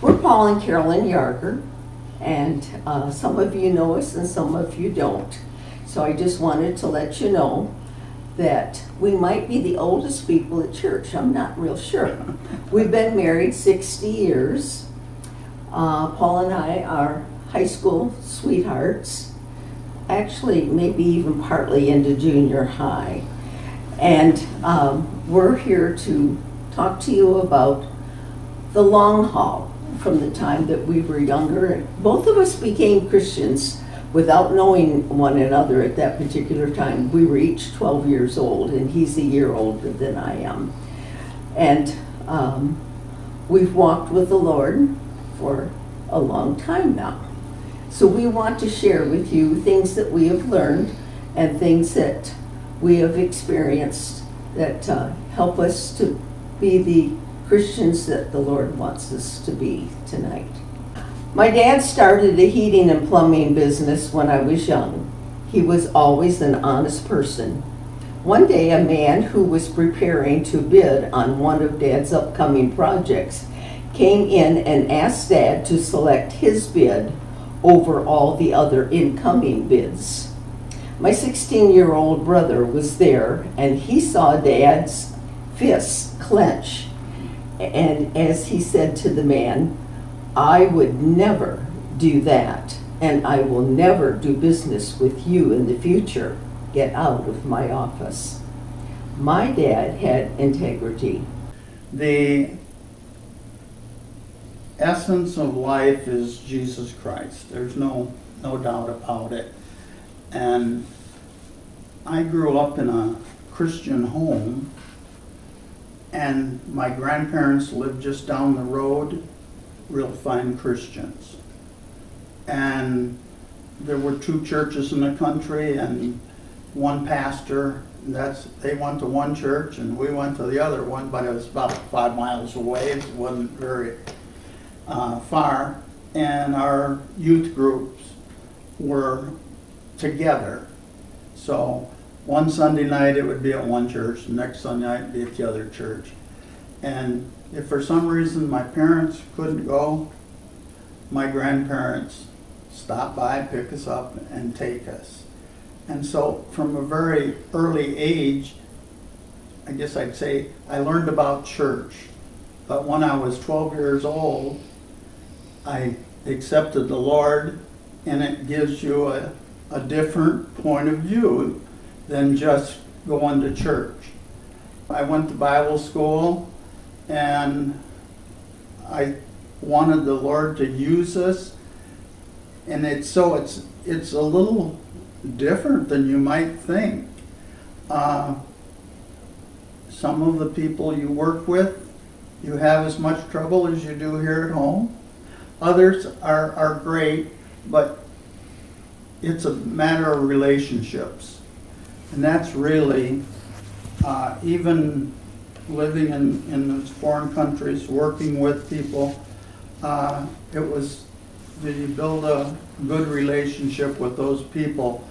We're Paul and Carolyn Yarger, and some of you know us and some of you don't. So I just wanted to let you know that we might be the oldest people at church. I'm not real sure. We've been married 60 years. Paul and I are high school sweethearts, actually maybe even partly into junior high. And we're here to talk to you about the long haul from the time that we were younger. Both of us became Christians without knowing one another at that particular time. We were each 12 years old, and he's a year older than I am. And we've walked with the Lord for a long time now. So we want to share with you things that we have learned and things that we have experienced that help us to be the Christians that the Lord wants us to be tonight. My dad started a heating and plumbing business when I was young. He was always an honest person. One day, a man who was preparing to bid on one of Dad's upcoming projects came in and asked Dad to select his bid over all the other incoming bids. My 16-year-old brother was there, and he saw Dad's fists clench. And as he said to the man, "I would never do that, and I will never do business with you in the future. Get out of my office." My dad had integrity. The essence of life is Jesus Christ. There's no doubt about it. And I grew up in a Christian home, and my grandparents lived just down the road, real fine Christians. And there were two churches in the country and one pastor. They went to one church and we went to the other one, but it was about 5 miles away. It wasn't very far. And our youth groups were together. So one Sunday night it would be at one church, the next Sunday night it would be at the other church. And if for some reason my parents couldn't go, my grandparents stopped by, pick us up, and take us. And so from a very early age, I guess I'd say I learned about church. But when I was 12 years old, I accepted the Lord, and it gives you a different point of view than just going to church. I went to Bible school, and I wanted the Lord to use us, and it's a little different than you might think. Some of the people you work with, you have as much trouble as you do here at home. Others are great, but it's a matter of relationships. And that's really, even living in those foreign countries, working with people, did you build a good relationship with those people,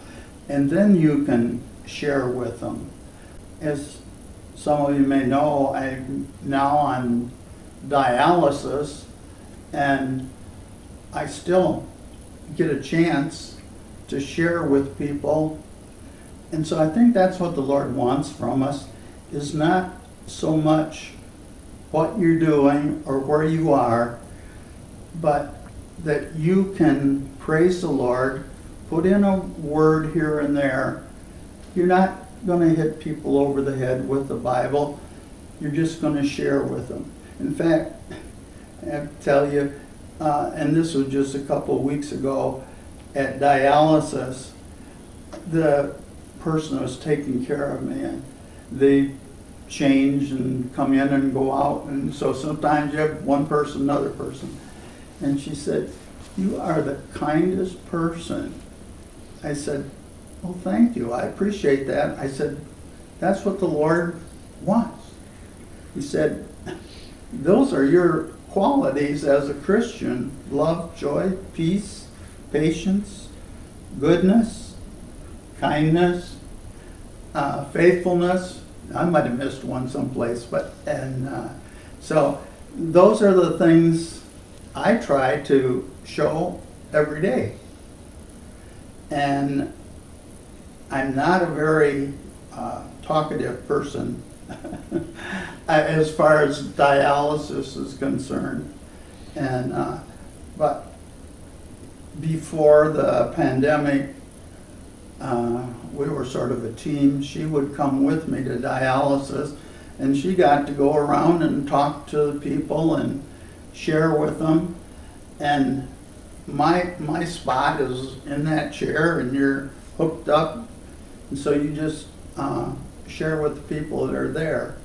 and then you can share with them. As some of you may know, I'm now on dialysis, and I still get a chance to share with people. And so I think that's what the Lord wants from us, is not so much what you're doing or where you are, but that you can praise the Lord, put in a word here and there. You're not going to hit people over the head with the Bible. You're just going to share with them. In fact, I have to tell you, and this was just a couple of weeks ago, at dialysis, the person who was taking care of me, and they change and come in and go out, and so sometimes you have one person, another person. And she said, "You are the kindest person." I said, "Well, thank you. I appreciate that." I said, "That's what the Lord wants." He said, "Those are your qualities as a Christian: love, joy, peace, patience, goodness, kindness, faithfulness." I might have missed one someplace, but so those are the things I try to show every day. And I'm not a very talkative person as far as dialysis is concerned. And but before the pandemic, we were sort of a team. She would come with me to dialysis, and she got to go around and talk to people and share with them. And my spot is in that chair, and you're hooked up, and so you just share with the people that are there.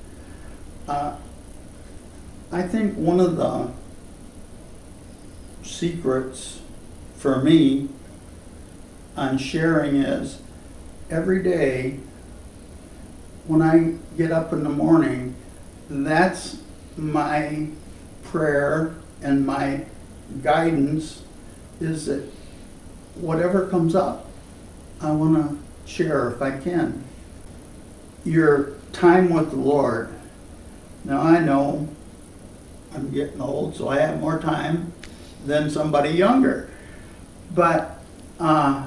I think one of the secrets for me on sharing is every day when I get up in the morning, that's my prayer and my guidance, is that whatever comes up, I want to share if I can. Your time with the Lord. Now I know I'm getting old, so I have more time than somebody younger. But I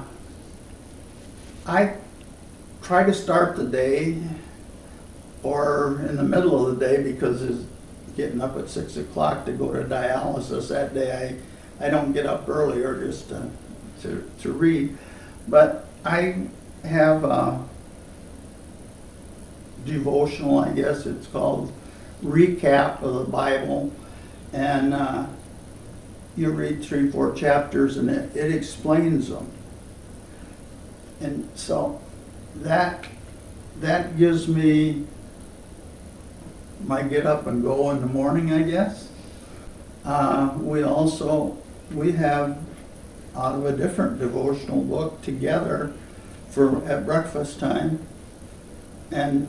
try to start the day or in the middle of the day, because it's getting up at 6 o'clock to go to dialysis that day. I don't get up earlier just to read. But I have a devotional, I guess it's called, recap of the Bible. And you read 3-4 chapters and it explains them. And so that gives me my get up and go in the morning, I guess. We have out of a different devotional book together at breakfast time, and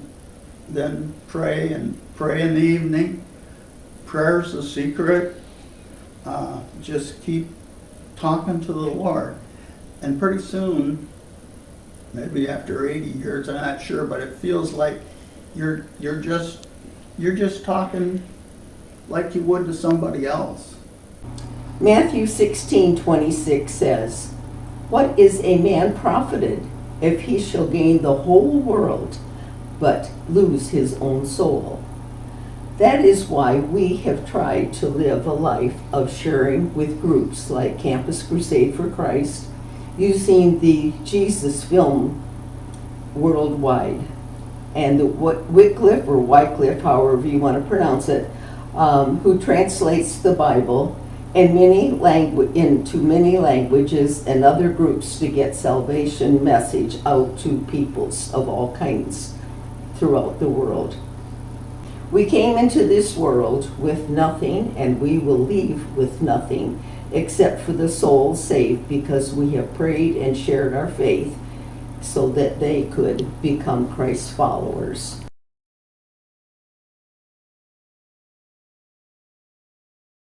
then pray in the evening. Prayer's the secret. Just keep talking to the Lord, and pretty soon, maybe after 80 years, I'm not sure, but it feels like you're just talking like you would to somebody else. Matthew 16:26 says, "What is a man profited if he shall gain the whole world, but lose his own soul?" That is why we have tried to live a life of sharing with groups like Campus Crusade for Christ, using the Jesus film worldwide, and the Wycliffe, or Wycliffe, however you want to pronounce it, who translates the Bible in into many languages, and other groups to get salvation message out to peoples of all kinds throughout the world. We came into this world with nothing, and we will leave with nothing except for the souls saved, because we have prayed and shared our faith so that they could become Christ's followers.